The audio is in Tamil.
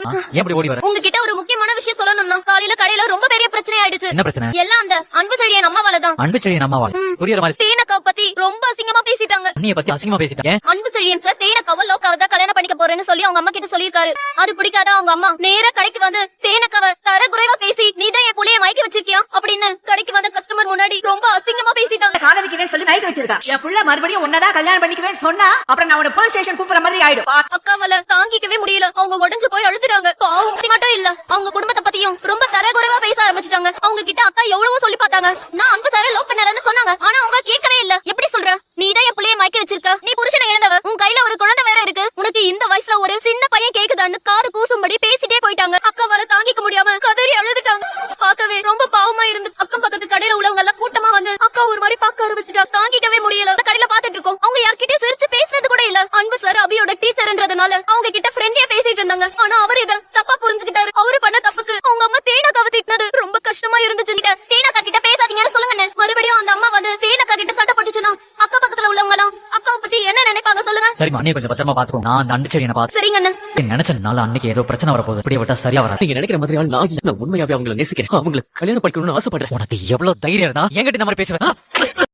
ஏன் இப்படி ஓடி வர? உங்ககிட்ட ஒரு முக்கியமான விஷயம் சொல்லணும்னா, காலையில கடையில ரொம்ப பெரிய பிரச்சனை ஆயிடுச்சு. என்ன பிரச்சனை? எல்லாம் அந்த அன்பு செழியன் அம்மாவால தான். அன்பு செழியன் அம்மாவால? புரியற மாதிரி தேனக்காவை பத்தி ரொம்ப அசிங்கமா பேசிட்டாங்க. நீ பத்தி அசிங்கமா பேசிட்டாங்க. அன்பு செழியன் சார் தேனக்காவை லோக்காவை தான் கல்யாணம் பண்ணிக்க போறேன்னு சொல்லி அவங்க அம்மா கிட்ட சொல்லிருக்காரு. அது பிடிக்காத அவங்க அம்மா நேரா கடைக்கு வந்து தேனக்காவை தர குறைவா பேசி நீதான் என் புள்ளைய மயக்கி வச்சிருக்கியா அப்படின்னு கடைக்கு வந்த கஸ்டமர் முன்னாடி ரொம்ப அசிங்கமா பேசிட்டாங்க. காதலிக்கிறேன்னு சொல்லி மயக்க வச்சிருக்கா. என் புள்ள மறுபடியும் உன்னதான் கல்யாணம் பண்ணிக்குவேன்னு சொன்னா அப்புறம் நான் உன்னை போலீஸ் ஸ்டேஷன் கூப்பிடுற மாதிரி ஆயிடும். அக்காவால தாங்கிக்கவே முடியல. அவங்க உடஞ்சு போய் அழுதுறாங்க. பாவம் மட்டும் இல்ல, அவங்க குடும்பத்தை பத்தியும் ரொம்ப தரக்குறைவா பேச ஆரம்பிச்சிட்டாங்க. அவங்க கிட்ட அக்கா எவ்வளவோ சொல்லி பார்த்தாங்க. நான் அன்பு தர லவ் பண்ணலன்னு சொன்னாங்க. ஆனா அவங்க கேட்கவே இல்ல. எப்படி சொல்ற? நீதான் என் புள்ளைய மயக்கி வச்சிருக்க. நீ புருஷனை இழந்தவ. உன் கையில ஒரு குழந்தை வேற இருக்கு. உனக்கு இந்த வயசுல ஒரு சின்ன பையன் கேக்குதான்னு காது கூசும்படி பேசிட்டே போயிட்டாங்க. அக்காவால தாங்கிக்க முடியாம கதறி அழுதுட்டாங்க. பார்க்கவே ரொம்ப பாவமா இருந்து அக்கம் பக்கத்து கடையில உள்ளவங்க எல்லாம் கூட்டமா வந்து அக்கா ஒரு மாதிரி பார்க்க ஆரம்பிச்சுட்டா. தாங்கிக்கவே முடியல. கடையில பாத்துட்டு இருக்கோம். அவங்க யார்கிட்டயும் சிரிச்சு பேசுறது கூட இல்ல. அன்பு சார் அபியோட டீச்சர்ன்றதுனால அவங்க கிட்ட ஃப்ரெண்டியா பேசிட்டு இருந்தாங்க. ஆனா அவர் இத தப்பா புரிஞ்சுக்கிட்டாரு. அவரு பண்ண தப்புக்கு அவங்க அம்மா தேனக்காவை திட்டினது ரொம்ப கஷ்டமா இருந்துச்சு. தேனக்கா கிட்ட பேசாதீங்கன்னு சொல்லுங்க. மறுபடியும் அந்த அம்மா வந்து தேனக்கா கிட்ட சண்டை போட்டுச்சுன்னா அக்கா பக்கத்துல உள்ளவங்க எல்லாம் அக்காவை பத்தி என்ன நினைப்பாங்க சொல்லுங்க. சரிமா, நீ கொஞ்சம் பத்திரமா பாத்துக்கோ. நான் அன்பு செழியனை பாத்து. சரிங்க அண்ணா. நினைச்சனால அன்னைக்கு ஏதோ பிரச்சனை வரப்போகுது. இப்படியே விட்டா சரியா வராது. நீங்க நினைக்கிற மாதிரி ஆள் நான் இல்ல. நான் உண்மையாவே அவங்களை நேசிக்கிறேன். அவங்களை கல்யாணம் படிக்கணும்னு ஆசைப்படுறேன். உனக்கு எவ்வளவு தைரியம் இருந்தா என்கிட்ட இந்த மாதிரி பேசுவேன்?